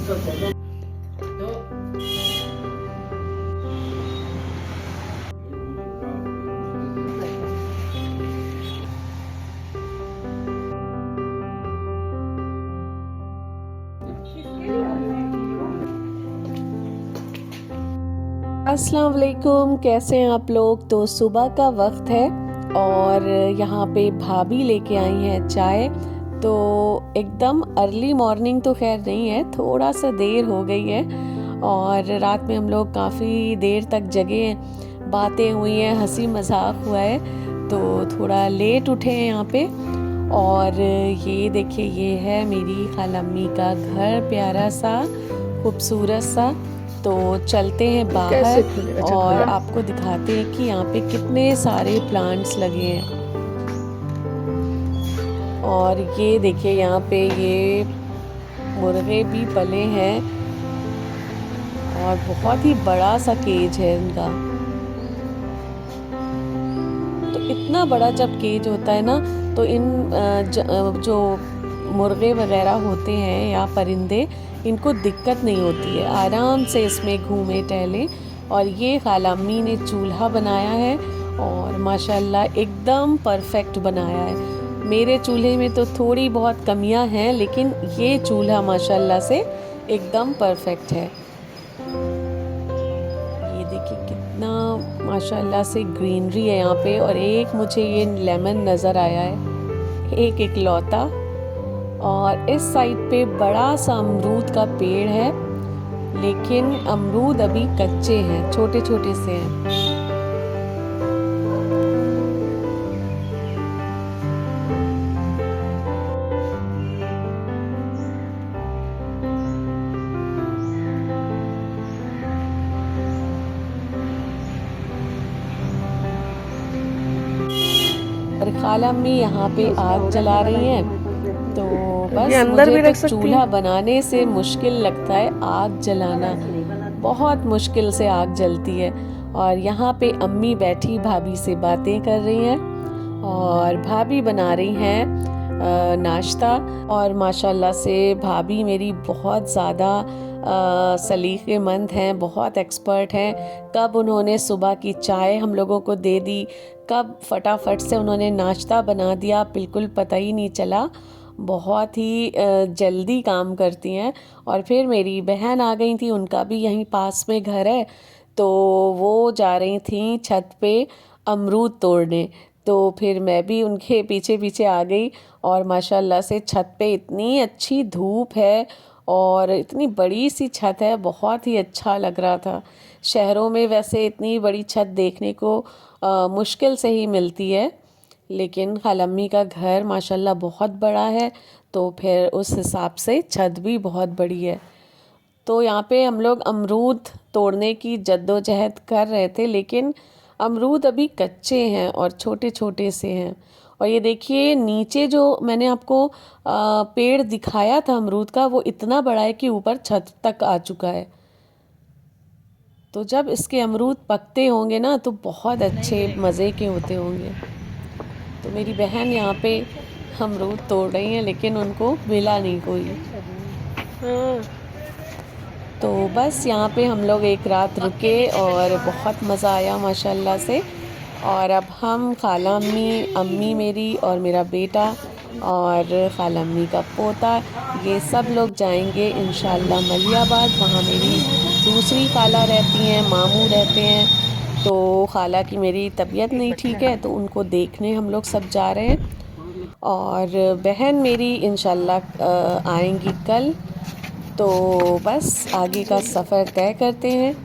अस्सलाम वालेकुम, कैसे हैं आप लोग। तो सुबह का वक्त है और यहाँ पे भाभी लेके आई हैं चाय। तो एकदम अर्ली मॉर्निंग तो खैर नहीं है, थोड़ा सा देर हो गई है और रात में हम लोग काफ़ी देर तक जगे हैं, बातें हुई हैं, हंसी मजाक हुआ है, तो थोड़ा लेट उठे हैं यहाँ पे। और ये देखिए, ये है मेरी खालाम्मी का घर, प्यारा सा खूबसूरत सा। तो चलते हैं बाहर और आपको दिखाते हैं कि यहाँ पे कितने सारे प्लांट्स लगे हैं। और ये देखिए, यहाँ पे ये मुर्गे भी पले हैं और बहुत ही बड़ा सा केज है इनका। तो इतना बड़ा जब केज होता है ना, तो जो मुर्गे वगैरह होते हैं या परिंदे, इनको दिक्कत नहीं होती है, आराम से इसमें घूमे टहले। और ये खालाम्मी ने चूल्हा बनाया है और माशाल्लाह एकदम परफेक्ट बनाया है। मेरे चूल्हे में तो थोड़ी बहुत कमियां हैं, लेकिन ये चूल्हा माशाल्लाह से एकदम परफेक्ट है। ये देखिए कितना माशाल्लाह से ग्रीनरी है यहाँ पे। और एक मुझे ये लेमन नज़र आया है, एक इकलौता। और इस साइड पे बड़ा सा अमरूद का पेड़ है, लेकिन अमरूद अभी कच्चे हैं, छोटे छोटे से हैं। और खालाम्मी यहाँ पे आग जला रही हैं। तो बस मुझे तो चूल्हा बनाने से मुश्किल लगता है आग जलाना, बहुत मुश्किल से आग जलती है। और यहाँ पे अम्मी बैठी भाभी से बातें कर रही हैं और भाभी बना रही हैं नाश्ता। और माशाल्लाह से भाभी मेरी बहुत ज़्यादा सलीक़ेमंद हैं, बहुत एक्सपर्ट हैं। कब उन्होंने सुबह की चाय हम लोगों को दे दी, कब फटाफट से उन्होंने नाश्ता बना दिया, बिल्कुल पता ही नहीं चला। बहुत ही जल्दी काम करती हैं। और फिर मेरी बहन आ गई थी, उनका भी यहीं पास में घर है, तो वो जा रही थी छत पे अमरूद तोड़ने। तो फिर मैं भी उनके पीछे पीछे आ गई। और माशाल्लाह से छत पे इतनी अच्छी धूप है और इतनी बड़ी सी छत है, बहुत ही अच्छा लग रहा था। शहरों में वैसे इतनी बड़ी छत देखने को मुश्किल से ही मिलती है, लेकिन खालाम्मी का घर माशाल्लाह बहुत बड़ा है, तो फिर उस हिसाब से छत भी बहुत बड़ी है। तो यहाँ पे हम लोग अमरूद तोड़ने की जद्दोजहद कर रहे थे, लेकिन अमरूद अभी कच्चे हैं और छोटे छोटे से हैं। और ये देखिए नीचे जो मैंने आपको पेड़ दिखाया था अमरूद का, वो इतना बड़ा है कि ऊपर छत तक आ चुका है। तो जब इसके अमरूद पकते होंगे ना, तो बहुत अच्छे मज़े के होते होंगे। तो मेरी बहन यहाँ पे अमरूद तोड़ रही हैं, लेकिन उनको मिला नहीं कोई। तो बस यहाँ पे हम लोग एक रात रुके और बहुत मज़ा आया माशाल्लाह से। और अब हम खालाम्मी, अम्मी मेरी और मेरा बेटा और खालाम्मी का पोता, ये सब लोग जाएंगे इंशाल्लाह मलियाबाद। वहाँ मेरी दूसरी खाला रहती हैं, मामू रहते हैं। तो खाला की मेरी तबीयत नहीं ठीक है, तो उनको देखने हम लोग सब जा रहे हैं। और बहन मेरी इंशाल्लाह आएंगी कल। तो बस आगे का सफ़र तय करते हैं।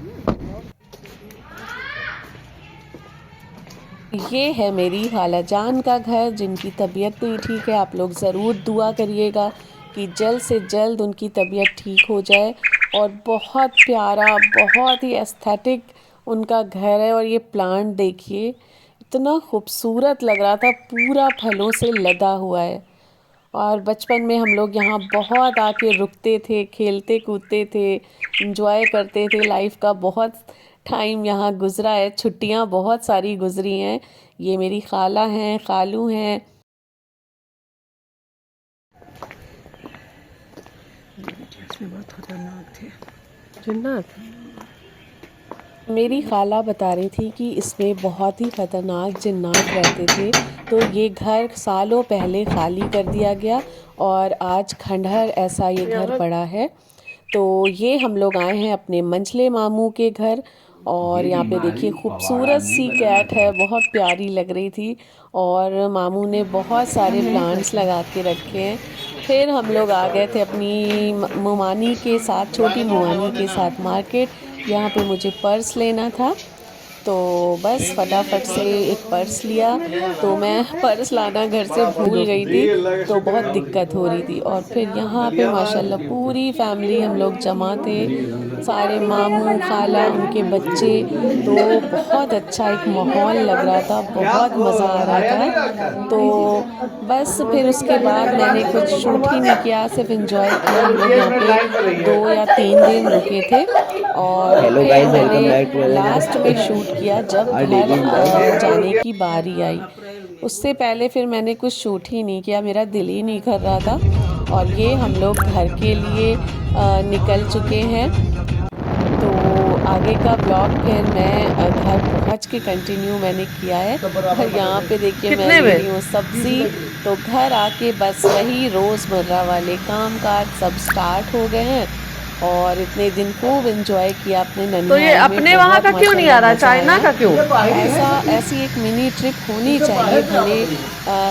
ये है मेरी खाला जान का घर, जिनकी तबीयत नहीं ठीक है। आप लोग ज़रूर दुआ करिएगा कि जल्द से जल्द उनकी तबीयत ठीक हो जाए। और बहुत प्यारा, बहुत ही एस्थेटिक उनका घर है। और ये प्लांट देखिए, इतना खूबसूरत लग रहा था, पूरा फलों से लदा हुआ है। और बचपन में हम लोग यहाँ बहुत आके रुकते थे, खेलते कूदते थे, इंजॉय करते थे। लाइफ का बहुत टाइम यहाँ गुज़रा है, छुट्टियाँ बहुत सारी गुज़री हैं। ये मेरी खाला हैं, खालू हैं। इसमें बहुत खतरनाक थे जिन्नात। मेरी खाला बता रही थी कि इसमें बहुत ही ख़तरनाक जिन्नात रहते थे। तो ये घर सालों पहले खाली कर दिया गया और आज खंडहर ऐसा ये घर पड़ा है। तो ये हम लोग आए हैं अपने मंझले मामू के घर और यहाँ पे देखिए खूबसूरत सी कैट है, बहुत प्यारी लग रही थी। और मामू ने बहुत सारे प्लांट्स लगा के रखे हैं। फिर हम लोग आ गए थे अपनी मुमानी के साथ, छोटी मुमानी के साथ मार्केट। यहाँ पे मुझे पर्स लेना था तो बस फटाफट से एक पर्स लिया। तो मैं पर्स लाना घर से भूल गई थी, तो बहुत दिक्कत हो रही थी। और फिर यहाँ पे माशाल्लाह पूरी फैमिली हम लोग जमा थे, सारे मामू खाला उनके बच्चे। तो बहुत अच्छा एक माहौल लग रहा था, बहुत मज़ा आ रहा था। तो बस फिर उसके बाद मैंने कुछ शूट ही नहीं किया, सिर्फ एंजॉय किया। हम लोग यहाँ पे 2 या 3 दिन रुके थे और फिर मैंने लास्ट में शूट किया जब घर जाने की बारी आई। उससे पहले फिर मैंने कुछ शूट ही नहीं किया, मेरा दिल ही नहीं कर रहा था। और ये हम लोग घर के लिए निकल चुके हैं। तो आगे का ब्लॉग फिर मैं घर पहुंच के कंटिन्यू मैंने किया है। और यहाँ पे देखिए मैं कितने ले में रही हूँ सब्ज़ी। तो घर आके बस वही रोज़मर्रा वाले काम काज सब स्टार्ट हो गए हैं। और इतने दिन खूब एंजॉय किया अपने तो ये ननिहाल में, अपने वहाँ बहुत का क्यों नहीं आ माशाल्लाह रहा, मज़ा चाइना आया। का क्यों? ऐसी एक मिनी ट्रिप होनी चाहिए, भले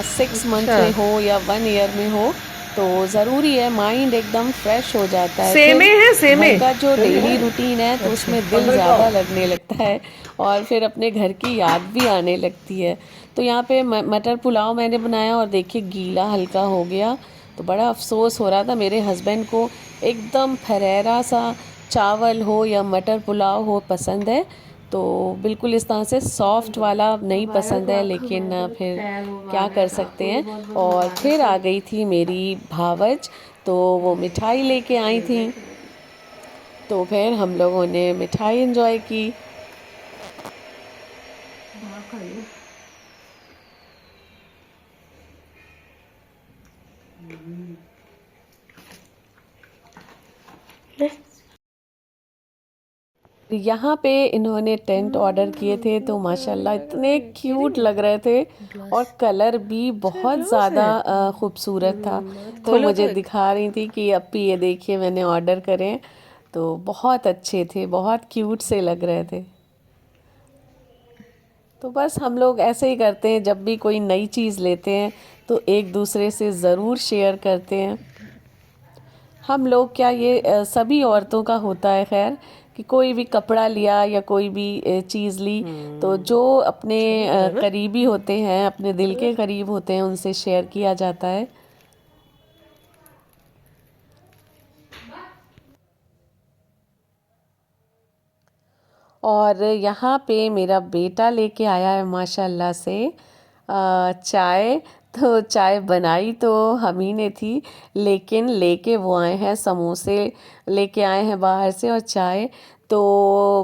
6 मंथ में हो या 1 ईयर में हो। तो ज़रूरी है, माइंड एकदम फ्रेश हो जाता है। सेमे फिर है सेमे। घर का जो डेली रूटीन है तो उसमें दिल ज़्यादा लगने लगता है और फिर अपने घर की याद भी आने लगती है। तो यहाँ पे मटर पुलाव मैंने बनाया और देखिए गीला हल्का हो गया। तो बड़ा अफसोस हो रहा था मेरे हस्बैंड को, एकदम फरेरा सा चावल हो या मटर पुलाव हो पसंद है। तो बिल्कुल इस तरह से सॉफ्ट वाला नहीं पसंद है, लेकिन फिर क्या कर सकते हैं। और फिर आ गई थी मेरी भावज, तो वो मिठाई लेके आई थी। तो फिर हम लोगों ने मिठाई एंजॉय की। यहाँ पे इन्होंने टेंट ऑर्डर किए थे तो माशाल्लाह इतने क्यूट लग रहे थे और कलर भी बहुत ज़्यादा खूबसूरत था। तो मुझे दिखा रही थी कि अपी ये देखिए मैंने ऑर्डर करे। तो बहुत अच्छे थे, बहुत क्यूट से लग रहे थे। तो बस हम लोग ऐसे ही करते हैं, जब भी कोई नई चीज़ लेते हैं तो एक दूसरे से ज़रूर शेयर करते हैं। हम लोग क्या, ये सभी औरतों का होता है खैर, कि कोई भी कपड़ा लिया या कोई भी चीज़ ली तो जो अपने करीबी होते हैं, अपने दिल के करीब होते हैं, उनसे शेयर किया जाता है। और यहाँ पे मेरा बेटा लेके आया है माशाल्लाह से चाय। तो चाय बनाई तो हम ही ने थी, लेकिन लेके वो आए हैं समोसे, लेके आए हैं बाहर से और चाय। तो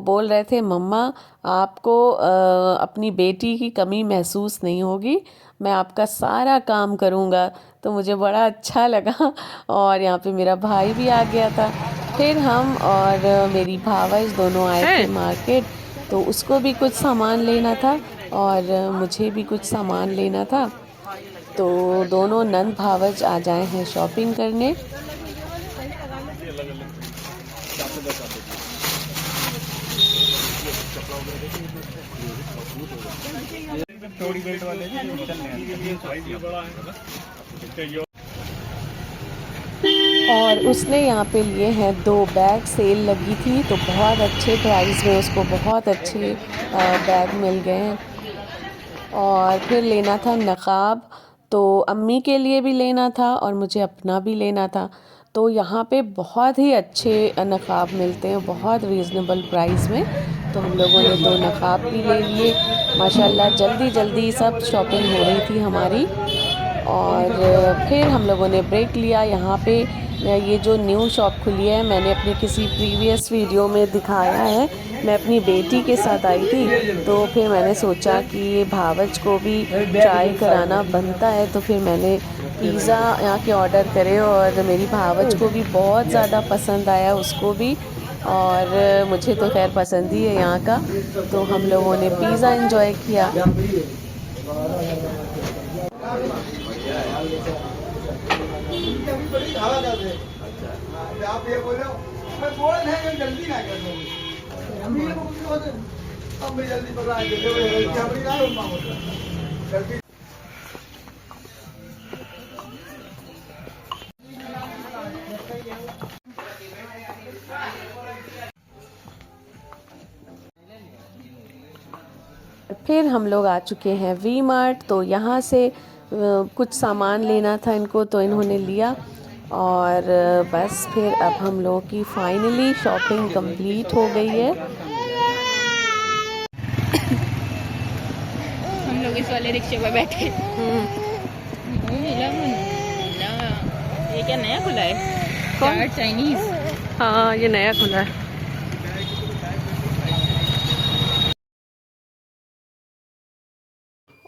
बोल रहे थे मम्मा आपको अपनी बेटी की कमी महसूस नहीं होगी, मैं आपका सारा काम करूँगा। तो मुझे बड़ा अच्छा लगा। और यहाँ पे मेरा भाई भी आ गया था। फिर हम और मेरी भावज दोनों आए थे मार्केट। तो उसको भी कुछ सामान लेना था और मुझे भी कुछ सामान लेना था। तो दोनों नंद भावज आ जाए हैं शॉपिंग करने। और उसने यहाँ पे लिए हैं 2 बैग, सेल लगी थी तो बहुत अच्छे प्राइस में उसको बहुत अच्छे बैग मिल गए हैं। और फिर लेना था नक़ाब, तो अम्मी के लिए भी लेना था और मुझे अपना भी लेना था। तो यहाँ पे बहुत ही अच्छे नक़ाब मिलते हैं, बहुत रीज़नेबल प्राइस में। तो हम लोगों ने 2 नक़ाब भी ले लिए। माशाल्लाह जल्दी जल्दी सब शॉपिंग हो रही थी हमारी। और फिर हम लोगों ने ब्रेक लिया। यहाँ पे ये जो न्यू शॉप खुली है, मैंने अपने किसी प्रीवियस वीडियो में दिखाया है, मैं अपनी बेटी के साथ आई थी। तो फिर मैंने सोचा कि ये भावज को भी ट्राई कराना बनता है, तो फिर मैंने पिज़्ज़ा यहाँ के ऑर्डर करे और मेरी भावज को भी बहुत ज़्यादा पसंद आया, उसको भी, और मुझे तो खैर पसंद ही है यहाँ का। तो हम लोगों ने पिज़्ज़ा एंजॉय किया। फिर हम लोग आ चुके हैं वी मार्ट। तो यहाँ से कुछ सामान लेना था इनको, तो इन्होंने लिया, और बस फिर अब हम लोगों की फाइनली शॉपिंग कंप्लीट हो गई है। हम लोग इस वाले रिक्शे पर बैठे। ये क्या नया खुला है? चाट चाइनीज। हाँ, ये नया खुला है।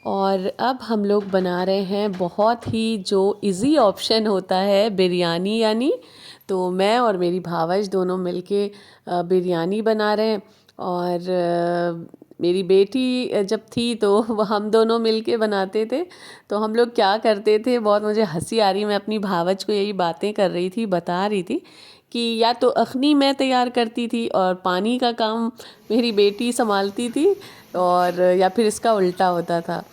और अब हम लोग बना रहे हैं बहुत ही जो इजी ऑप्शन होता है, बिरयानी यानी। तो मैं और मेरी भावज दोनों मिलके बिरयानी बना रहे हैं। और मेरी बेटी जब थी तो वो हम दोनों मिलके बनाते थे। तो हम लोग क्या करते थे, बहुत मुझे हंसी आ रही, मैं अपनी भावज को यही बातें कर रही थी, बता रही थी कि या तो अखनी मैं तैयार करती थी और पानी का काम मेरी बेटी संभालती थी, और या फिर इसका उल्टा होता था।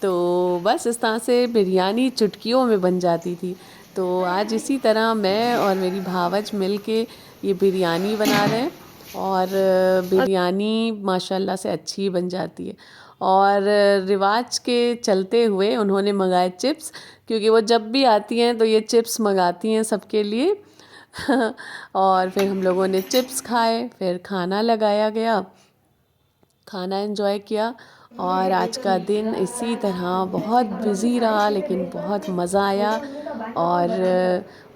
तो बस इस तरह से बिरयानी चुटकियों में बन जाती थी। तो आज इसी तरह मैं और मेरी भावज मिलके ये बिरयानी बना रहे हैं, और बिरयानी माशाल्लाह से अच्छी बन जाती है। और रिवाज के चलते हुए उन्होंने मंगाए चिप्स, क्योंकि वो जब भी आती हैं तो ये चिप्स मंगाती हैं सबके लिए। और फिर हम लोगों ने चिप्स खाए, फिर खाना लगाया गया, खाना एंजॉय किया। और आज का दिन इसी तरह बहुत बिज़ी रहा, लेकिन बहुत मज़ा आया। और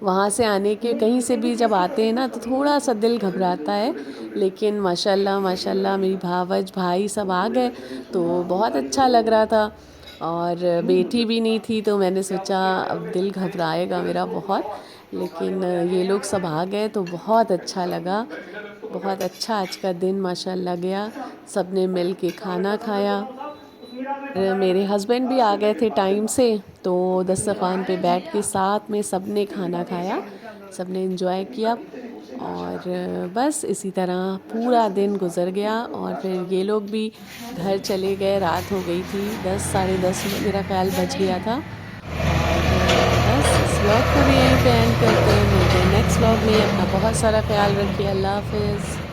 वहाँ से आने के, कहीं से भी जब आते हैं ना तो थोड़ा सा दिल घबराता है, लेकिन माशाल्लाह माशाल्लाह मेरी भावज भाई सब आ गए तो बहुत अच्छा लग रहा था। और बेटी भी नहीं थी तो मैंने सोचा अब दिल घबराएगा मेरा बहुत, लेकिन ये लोग सब आ गए तो बहुत अच्छा लगा। बहुत अच्छा आज का दिन माशाल्लाह गया, सब ने मिल के खाना खाया। मेरे हस्बैंड भी आ गए थे टाइम से, तो दस्तरखान पे बैठ के साथ में सब ने खाना खाया, सब ने एंजॉय किया। और बस इसी तरह पूरा दिन गुज़र गया। और फिर ये लोग भी घर चले गए, रात हो गई थी, 10 साढ़े 10 मेरा ख्याल बज गया था। और बस इस व्लॉग को भी यहीं पे एंड करते हैं। मिलते हैं नेक्स्ट व्लॉग में। अपना बहुत सारा ख्याल रखिए। अल्लाह हाफिज़।